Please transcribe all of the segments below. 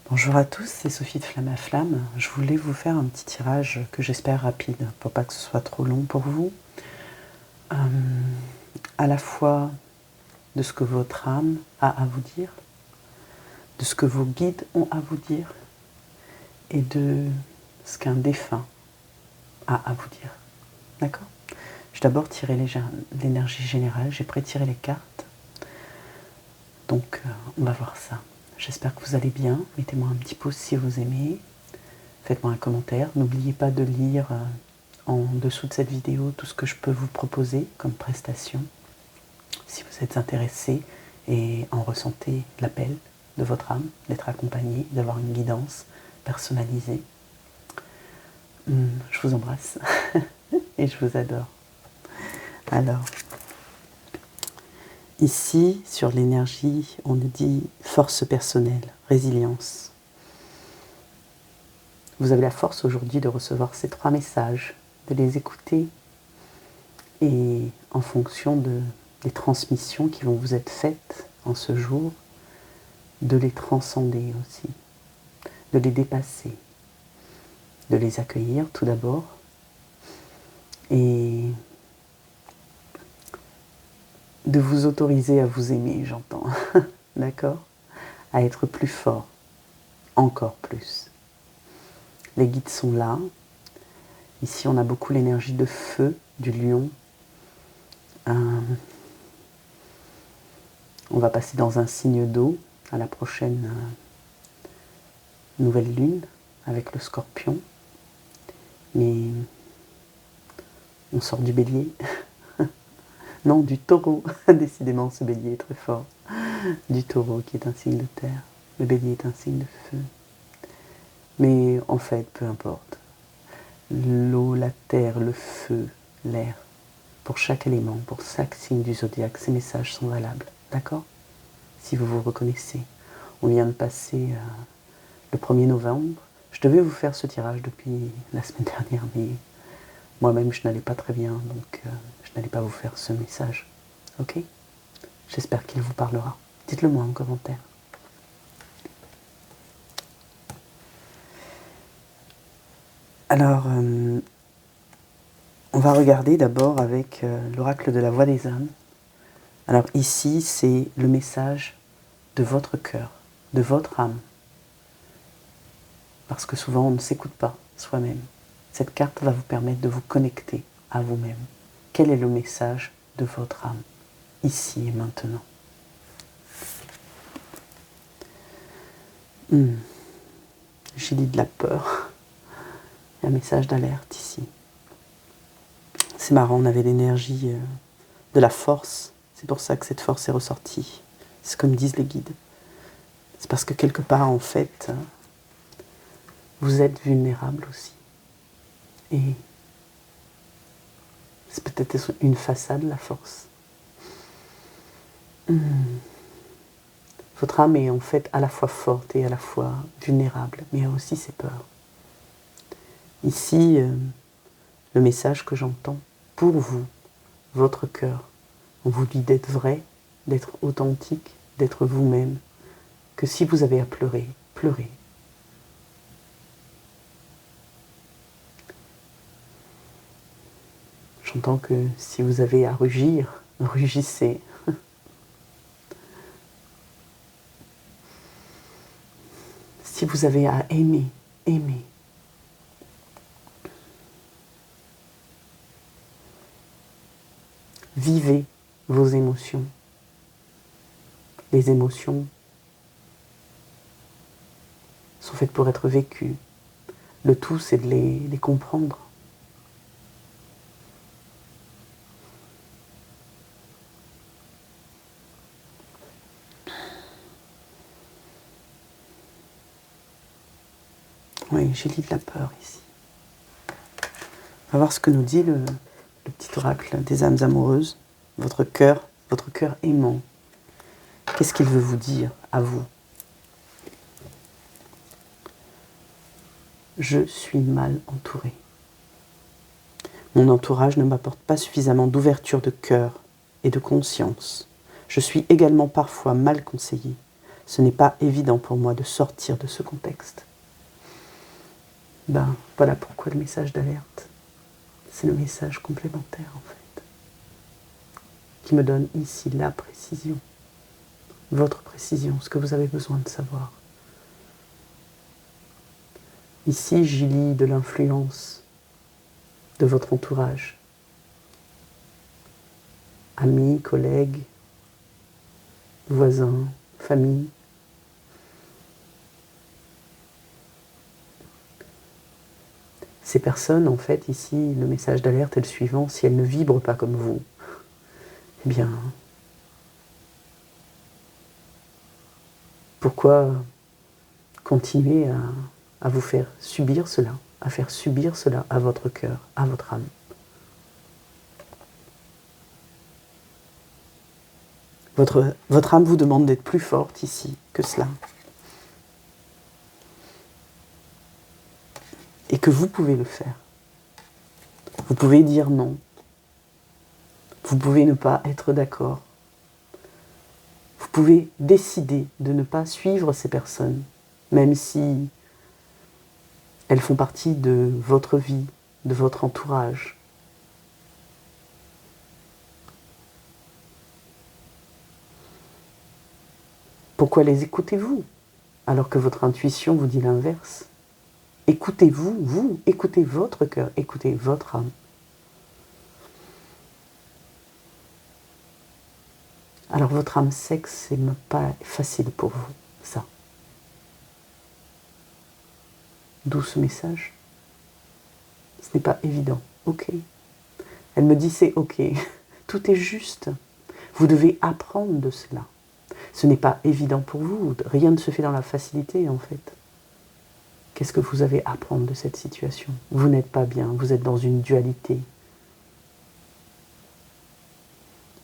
Bonjour à tous, c'est Sophie de Flamme à Flamme. Je voulais vous faire un petit tirage que j'espère rapide, pour pas que ce soit trop long pour vous. À la fois de ce que votre âme a à vous dire, de ce que vos guides ont à vous dire, et de ce qu'un défunt a à vous dire. D'accord? Je vais d'abord tirer l'énergie générale, j'ai pré-tiré les cartes. Donc on va voir ça. J'espère que vous allez bien. Mettez-moi un petit pouce si vous aimez. Faites-moi un commentaire. N'oubliez pas de lire en dessous de cette vidéo tout ce que je peux vous proposer comme prestation. Si vous êtes intéressé et en ressentez l'appel de votre âme, d'être accompagné, d'avoir une guidance personnalisée. Je vous embrasse et je vous adore. Alors, ici, sur l'énergie, on nous dit force personnelle, résilience. Vous avez la force aujourd'hui de recevoir ces 3 messages, de les écouter et en fonction des transmissions qui vont vous être faites en ce jour, de les transcender aussi, de les dépasser, de les accueillir tout d'abord et de vous autoriser à vous aimer, j'entends, d'accord? À être plus fort, encore plus. Les guides sont là. Ici, on a beaucoup l'énergie de feu, du lion. On va passer dans un signe d'eau à la prochaine nouvelle lune avec le scorpion. Mais on sort du bélier. Non, du taureau. Décidément, ce bélier est très fort. Du taureau qui est un signe de terre. Le bélier est un signe de feu. Mais en fait, peu importe. L'eau, la terre, le feu, l'air. Pour chaque élément, pour chaque signe du zodiaque, ces messages sont valables. D'accord? Si vous vous reconnaissez. On vient de passer le 1er novembre. Je devais vous faire ce tirage depuis la semaine dernière, mais moi-même je n'allais pas très bien, donc je n'allais pas vous faire ce message. Ok? J'espère qu'il vous parlera. Dites-le moi en commentaire. Alors, on va regarder d'abord avec l'oracle de la voix des âmes. Alors ici, c'est le message de votre cœur, de votre âme. Parce que souvent, on ne s'écoute pas soi-même. Cette carte va vous permettre de vous connecter à vous-même. Quel est le message de votre âme, ici et maintenant? J'ai dit de la peur. Il y a un message d'alerte ici. C'est marrant, on avait l'énergie de la force. C'est pour ça que cette force est ressortie. C'est comme disent les guides. C'est parce que quelque part, en fait, vous êtes vulnérable aussi. Et c'est peut-être une façade, la force. Votre âme est en fait à la fois forte et à la fois vulnérable, mais il y a aussi ses peurs. Ici, le message que j'entends pour vous, votre cœur, on vous dit d'être vrai, d'être authentique, d'être vous-même, que si vous avez à pleurer, pleurez. J'entends que si vous avez à rugir, rugissez. Si vous avez à aimer, aimez. Vivez vos émotions. Les émotions sont faites pour être vécues. Le tout, c'est de les comprendre. Oui, j'ai dit de la peur ici. On va voir ce que nous dit le petit oracle des âmes amoureuses. Votre cœur aimant. Qu'est-ce qu'il veut vous dire à vous? Je suis mal entouré. Mon entourage ne m'apporte pas suffisamment d'ouverture de cœur et de conscience. Je suis également parfois mal conseillé. ce n'est pas évident pour moi de sortir de ce contexte. Ben, voilà pourquoi le message d'alerte, c'est le message complémentaire en fait, qui me donne ici la précision, votre précision, ce que vous avez besoin de savoir. Ici, j'y lis de l'influence de votre entourage, amis, collègues, voisins, famille. Ces personnes, en fait, ici, le message d'alerte est le suivant: si elles ne vibrent pas comme vous, eh bien, pourquoi continuer à vous faire subir cela, à faire subir cela à votre cœur, à votre âme? Votre âme vous demande d'être plus forte ici que cela. Et que vous pouvez le faire. Vous pouvez dire non. Vous pouvez ne pas être d'accord. Vous pouvez décider de ne pas suivre ces personnes, même si elles font partie de votre vie, de votre entourage. Pourquoi les écoutez-vous alors que votre intuition vous dit l'inverse? Écoutez-vous, vous, écoutez votre cœur, écoutez votre âme. Alors votre âme sait que ce n'est pas facile pour vous, ça. D'où ce message. Ce n'est pas évident, ok. Elle me dit c'est ok, tout est juste. Vous devez apprendre de cela. Ce n'est pas évident pour vous, rien ne se fait dans la facilité en fait. Qu'est-ce que vous avez à apprendre de cette situation? Vous n'êtes pas bien, vous êtes dans une dualité.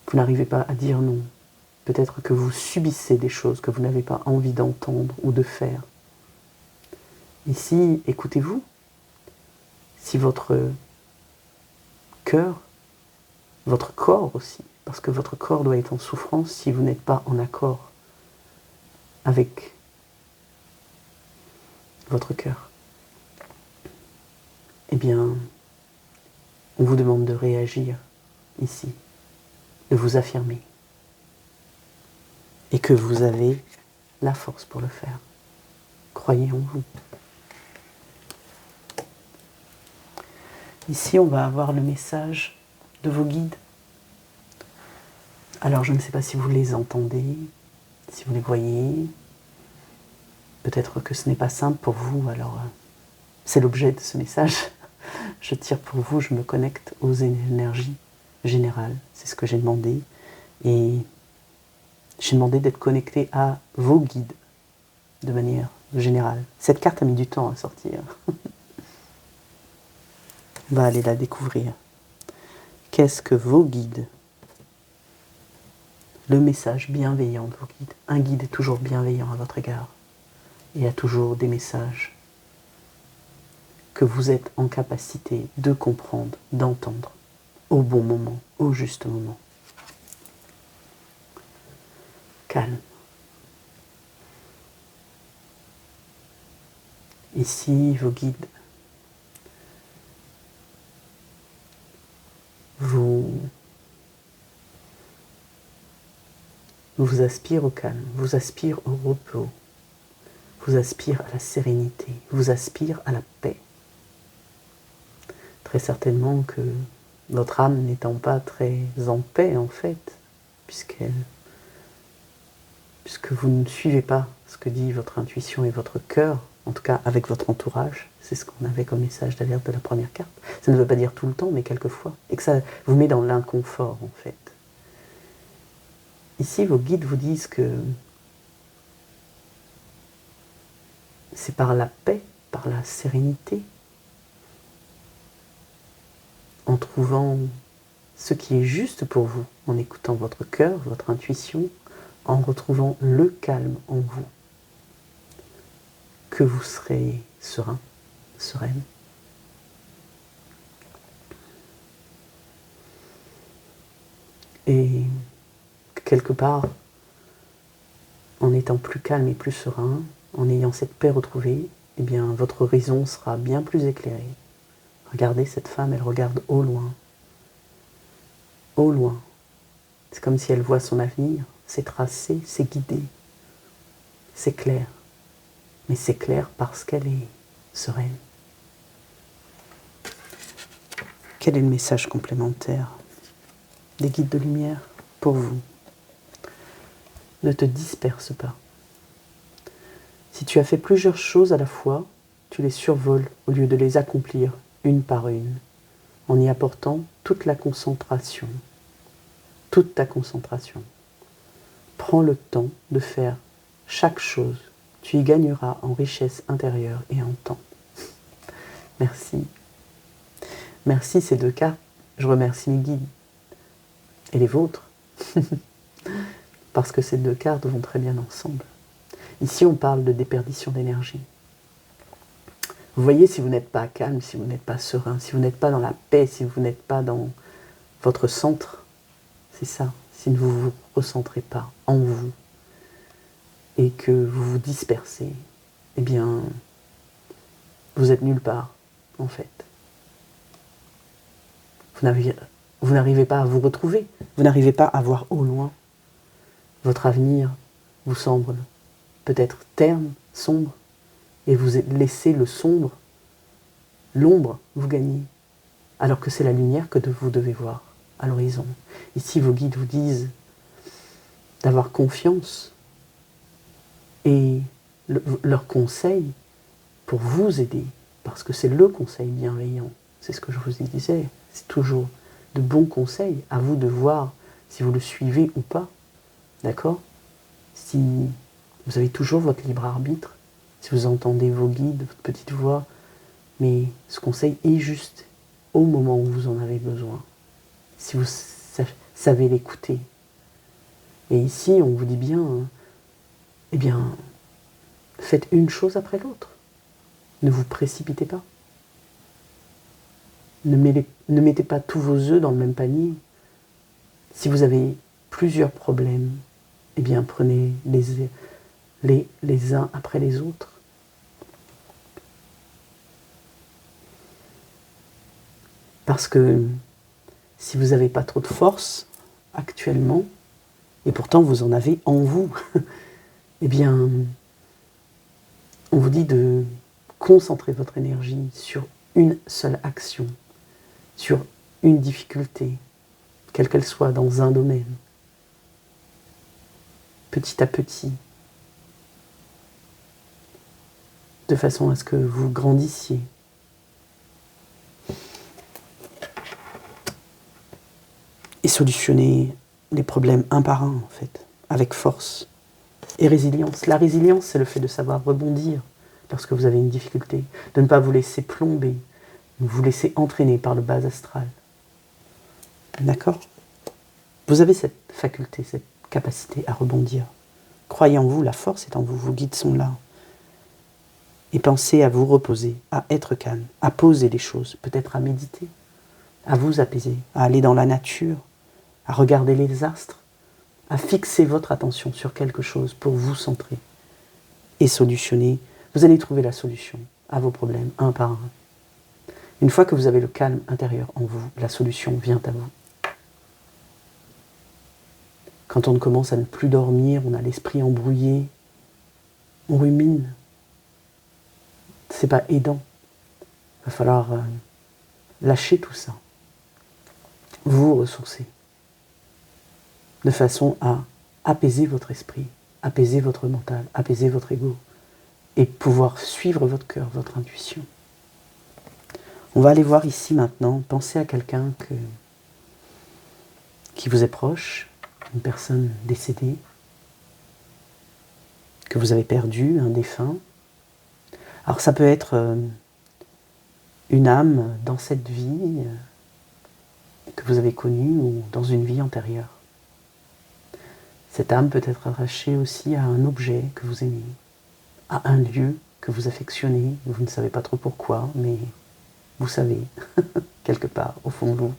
Vous n'arrivez pas à dire non. Peut-être que vous subissez des choses que vous n'avez pas envie d'entendre ou de faire. Ici, écoutez-vous. Si votre cœur, votre corps aussi, parce que votre corps doit être en souffrance si vous n'êtes pas en accord avec votre cœur, eh bien, on vous demande de réagir ici, de vous affirmer, et que vous avez la force pour le faire. Croyez en vous. Ici, on va avoir le message de vos guides. Alors, je ne sais pas si vous les entendez, si vous les voyez. Peut-être que ce n'est pas simple pour vous, alors c'est l'objet de ce message. Je tire pour vous, je me connecte aux énergies générales. C'est ce que j'ai demandé. Et j'ai demandé d'être connecté à vos guides de manière générale. Cette carte a mis du temps à sortir. On va aller la découvrir. Qu'est-ce que vos guides? Le message bienveillant de vos guides. Un guide est toujours bienveillant à votre égard. Et a toujours des messages que vous êtes en capacité de comprendre, d'entendre, au bon moment, au juste moment. Calme. Ici, vos guides vous aspirent au calme, vous aspirent au repos, vous aspirent à la sérénité, vous aspirent à la paix. Très certainement que votre âme n'étant pas très en paix en fait, puisque vous ne suivez pas ce que dit votre intuition et votre cœur, en tout cas avec votre entourage, c'est ce qu'on avait comme message d'alerte de la première carte. Ça ne veut pas dire tout le temps, mais quelquefois, et que ça vous met dans l'inconfort en fait. Ici, vos guides vous disent que c'est par la paix, par la sérénité, en trouvant ce qui est juste pour vous, en écoutant votre cœur, votre intuition, en retrouvant le calme en vous, que vous serez serein, sereine. Et quelque part, en étant plus calme et plus serein, en ayant cette paix retrouvée, eh bien, votre horizon sera bien plus éclairé. Regardez cette femme, elle regarde au loin. Au loin. C'est comme si elle voit son avenir, c'est tracé, c'est guidé. C'est clair. Mais c'est clair parce qu'elle est sereine. Quel est le message complémentaire des guides de lumière pour vous? Ne te disperse pas. Si tu as fait plusieurs choses à la fois, tu les survoles au lieu de les accomplir une par une, en y apportant toute la concentration, toute ta concentration. Prends le temps de faire chaque chose. Tu y gagneras en richesse intérieure et en temps. Merci. Merci ces deux cartes. Je remercie mes guides et les vôtres. Parce que ces deux cartes vont très bien ensemble. Ici, on parle de déperdition d'énergie. Vous voyez, si vous n'êtes pas calme, si vous n'êtes pas serein, si vous n'êtes pas dans la paix, si vous n'êtes pas dans votre centre, c'est ça. Si vous ne vous recentrez pas en vous et que vous vous dispersez, eh bien, vous êtes nulle part, en fait. Vous n'arrivez pas à vous retrouver. Vous n'arrivez pas à voir au loin. Votre avenir vous semble peut-être terne, sombre, et vous laissez le sombre, l'ombre, vous gagner, alors que c'est la lumière que vous devez voir à l'horizon. Ici, vos guides vous disent d'avoir confiance et leur conseil pour vous aider, parce que c'est le conseil bienveillant. C'est ce que je vous disais, c'est toujours de bons conseils, à vous de voir si vous le suivez ou pas, d'accord? Si vous avez toujours votre libre arbitre, si vous entendez vos guides, votre petite voix, mais ce conseil est juste au moment où vous en avez besoin, si vous savez l'écouter. Et ici, on vous dit bien, eh bien, faites une chose après l'autre. Ne vous précipitez pas. Ne mettez pas tous vos œufs dans le même panier. Si vous avez plusieurs problèmes, eh bien, prenez les uns après les autres. Parce que si vous n'avez pas trop de force actuellement, et pourtant vous en avez en vous, eh bien, on vous dit de concentrer votre énergie sur une seule action, sur une difficulté, quelle qu'elle soit dans un domaine, petit à petit, de façon à ce que vous grandissiez. Et solutionner les problèmes un par un, en fait, avec force et résilience. La résilience, c'est le fait de savoir rebondir lorsque vous avez une difficulté, de ne pas vous laisser plomber, de vous laisser entraîner par le bas astral. D'accord? Vous avez cette faculté, cette capacité à rebondir. Croyez en vous, la force est en vous, vos guides sont là. Et pensez à vous reposer, à être calme, à poser les choses, peut-être à méditer, à vous apaiser, à aller dans la nature, à regarder les astres, à fixer votre attention sur quelque chose pour vous centrer et solutionner. Vous allez trouver la solution à vos problèmes, un par un. Une fois que vous avez le calme intérieur en vous, la solution vient à vous. Quand on commence à ne plus dormir, on a l'esprit embrouillé, on rumine. C'est pas aidant. Il va falloir lâcher tout ça. Vous ressourcer. De façon à apaiser votre esprit, apaiser votre mental, apaiser votre ego et pouvoir suivre votre cœur, votre intuition. On va aller voir ici maintenant, pensez à quelqu'un qui vous est proche, une personne décédée, que vous avez perdu, un défunt. Alors ça peut être une âme dans cette vie que vous avez connue ou dans une vie antérieure. Cette âme peut être attachée aussi à un objet que vous aimez, à un lieu que vous affectionnez, vous ne savez pas trop pourquoi, mais vous savez, quelque part, au fond de vous.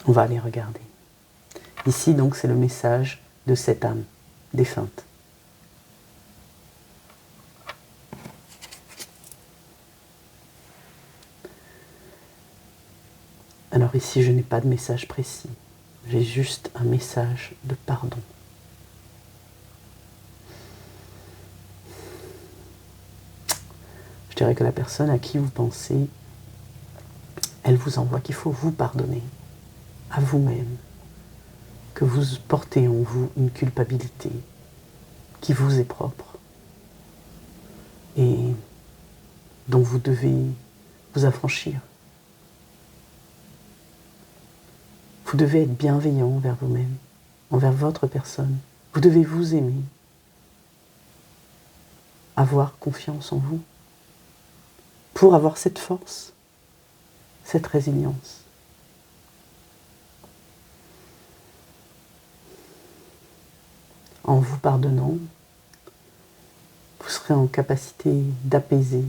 On va aller regarder. Ici, donc, c'est le message de cette âme défunte. Alors ici, je n'ai pas de message précis. J'ai juste un message de pardon. Je dirais que la personne à qui vous pensez, elle vous envoie qu'il faut vous pardonner à vous-même, que vous portez en vous une culpabilité qui vous est propre et dont vous devez vous affranchir. Vous devez être bienveillant envers vous-même, envers votre personne. Vous devez vous aimer, avoir confiance en vous, pour avoir cette force, cette résilience. En vous pardonnant, vous serez en capacité d'apaiser.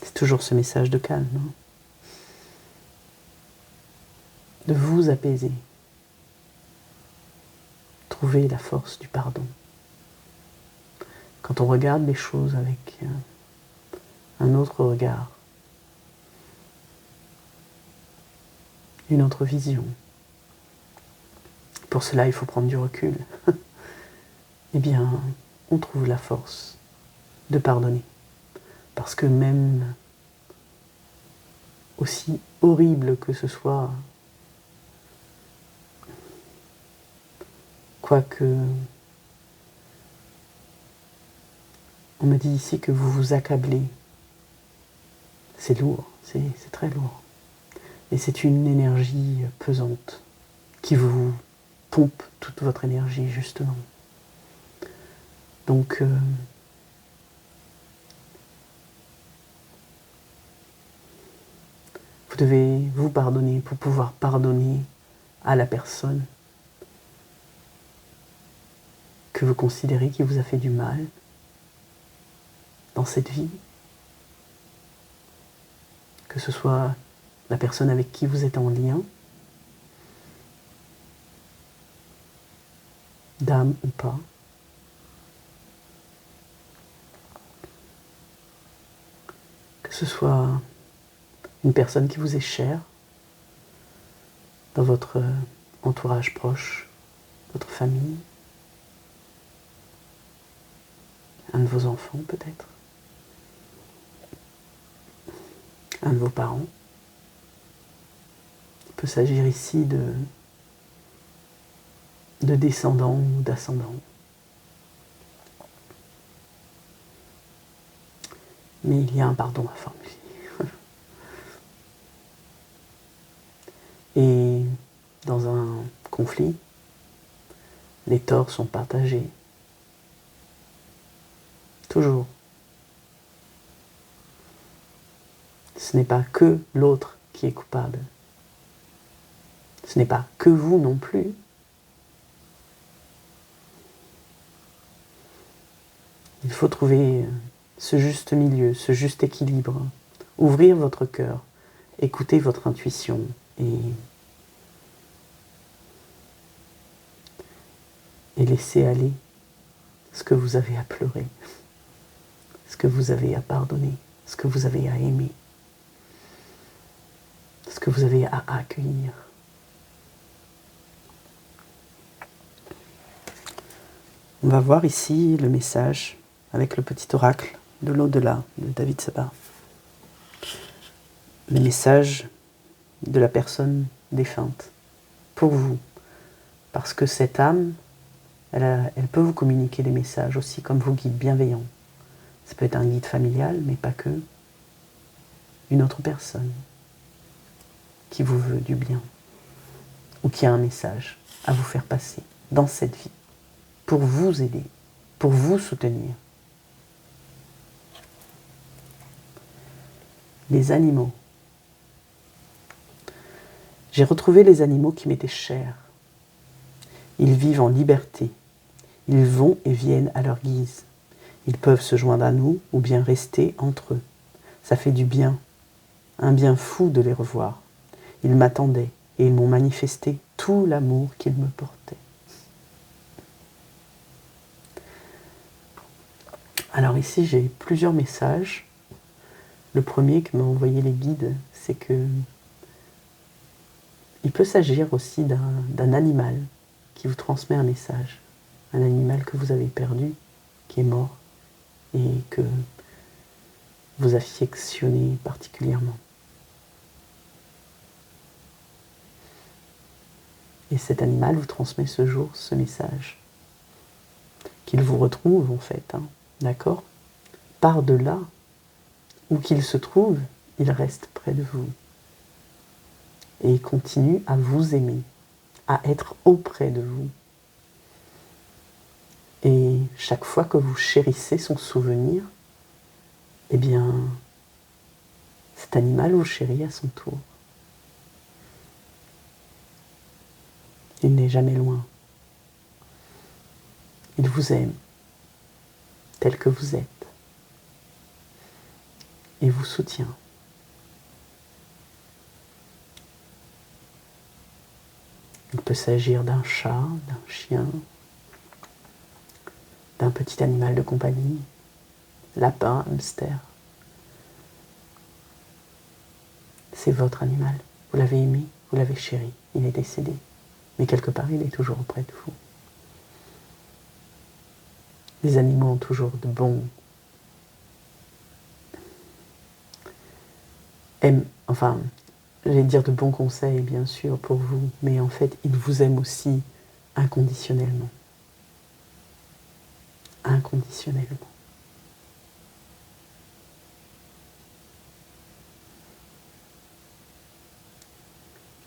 C'est toujours ce message de calme, hein, de vous apaiser. Trouver la force du pardon. Quand on regarde les choses avec un autre regard, une autre vision. Pour cela, il faut prendre du recul. Eh bien, on trouve la force de pardonner. Parce que même aussi horrible que ce soit, quoique on me dit ici que vous vous accablez, c'est lourd, c'est très lourd. Et c'est une énergie pesante qui vous pompe toute votre énergie, justement. Donc, vous devez vous pardonner pour pouvoir pardonner à la personne que vous considérez qui vous a fait du mal dans cette vie. Que ce soit la personne avec qui vous êtes en lien, d'âme ou pas. Que ce soit une personne qui vous est chère, dans votre entourage proche, votre famille, un de vos enfants peut-être, un de vos parents. Il peut s'agir ici de descendants ou d'ascendants. Mais il y a un pardon à formuler. Et dans un conflit, les torts sont partagés. Toujours. Ce n'est pas que l'autre qui est coupable. Ce n'est pas que vous non plus. Il faut trouver ce juste milieu, ce juste équilibre. Ouvrir votre cœur, écouter votre intuition et laisser aller ce que vous avez à pleurer, ce que vous avez à pardonner, ce que vous avez à aimer, ce que vous avez à accueillir. On va voir ici le message avec le petit oracle de l'au-delà de David Sebar. Le message de la personne défunte pour vous. Parce que cette âme, elle peut vous communiquer des messages aussi comme vos guides bienveillants. Ça peut être un guide familial, mais pas que. Une autre personne qui vous veut du bien ou qui a un message à vous faire passer dans cette vie pour vous aider, pour vous soutenir. Les animaux. J'ai retrouvé les animaux qui m'étaient chers. Ils vivent en liberté. Ils vont et viennent à leur guise. Ils peuvent se joindre à nous ou bien rester entre eux. Ça fait du bien, un bien fou de les revoir. Ils m'attendaient et ils m'ont manifesté tout l'amour qu'ils me portaient. Alors ici, j'ai plusieurs messages. Le premier que m'ont envoyé les guides, c'est que il peut s'agir aussi d'un animal qui vous transmet un message. Un animal que vous avez perdu, qui est mort, et que vous affectionnez particulièrement. Et cet animal vous transmet ce jour ce message. Qu'il vous retrouve en fait, hein, d'accord? Par-delà, où qu'il se trouve, il reste près de vous. Et il continue à vous aimer, à être auprès de vous. Et chaque fois que vous chérissez son souvenir, eh bien, cet animal vous chérit à son tour. Il n'est jamais loin. Il vous aime, tel que vous êtes, et vous soutient. Il peut s'agir d'un chat, d'un chien, d'un petit animal de compagnie, lapin, hamster. C'est votre animal. Vous l'avez aimé, vous l'avez chéri. Il est décédé. Mais quelque part, il est toujours auprès de vous. Les animaux ont toujours de bons... j'allais dire de bons conseils, bien sûr, pour vous, mais en fait, ils vous aiment aussi inconditionnellement. Inconditionnellement.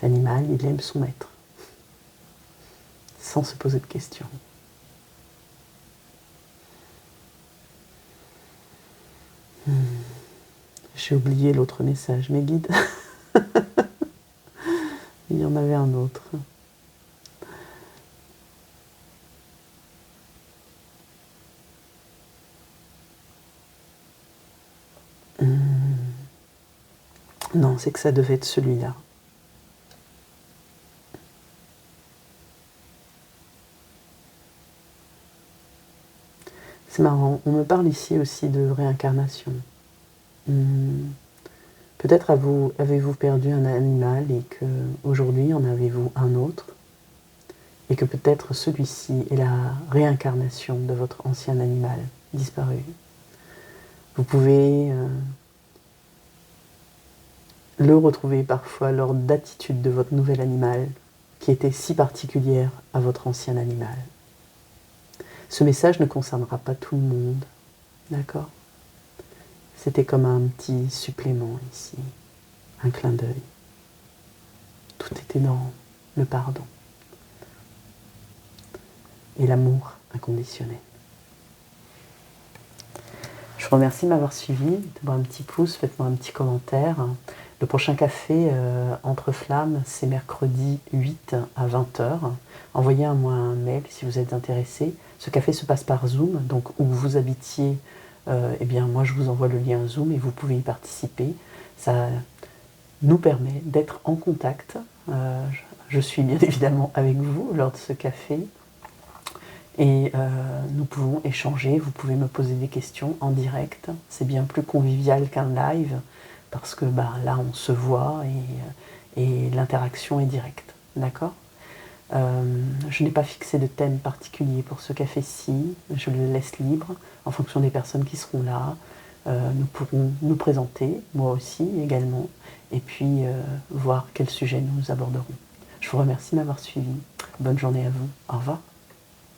L'animal, il aime son maître, sans se poser de questions. J'ai oublié l'autre message, mes guides. Il y en avait un autre. Non, c'est que ça devait être celui-là. C'est marrant, on me parle ici aussi de réincarnation. Peut-être avez-vous perdu un animal et que aujourd'hui en avez-vous un autre, et que peut-être celui-ci est la réincarnation de votre ancien animal disparu. Vous pouvez le retrouver parfois lors d'attitudes de votre nouvel animal qui était si particulière à votre ancien animal. Ce message ne concernera pas tout le monde, d'accord? C'était comme un petit supplément ici, un clin d'œil. Tout était dans le pardon et l'amour inconditionnel. Je vous remercie de m'avoir suivi. Mettez-moi un petit pouce, faites-moi un petit commentaire. Le prochain café entre flammes, c'est mercredi 8 à 20h. Envoyez-moi un mail si vous êtes intéressé. Ce café se passe par Zoom, donc où vous habitiez, eh bien moi je vous envoie le lien Zoom et vous pouvez y participer. Ça nous permet d'être en contact. Je suis bien évidemment avec vous lors de ce café. Et nous pouvons échanger, vous pouvez me poser des questions en direct. C'est bien plus convivial qu'un live, parce que là on se voit et l'interaction est directe. D'accord ? Je n'ai pas fixé de thème particulier pour ce café-ci, je le laisse libre en fonction des personnes qui seront là. Nous pourrons nous présenter, moi aussi également, et puis voir quel sujet nous aborderons. Je vous remercie de m'avoir suivi. Bonne journée à vous. Au revoir.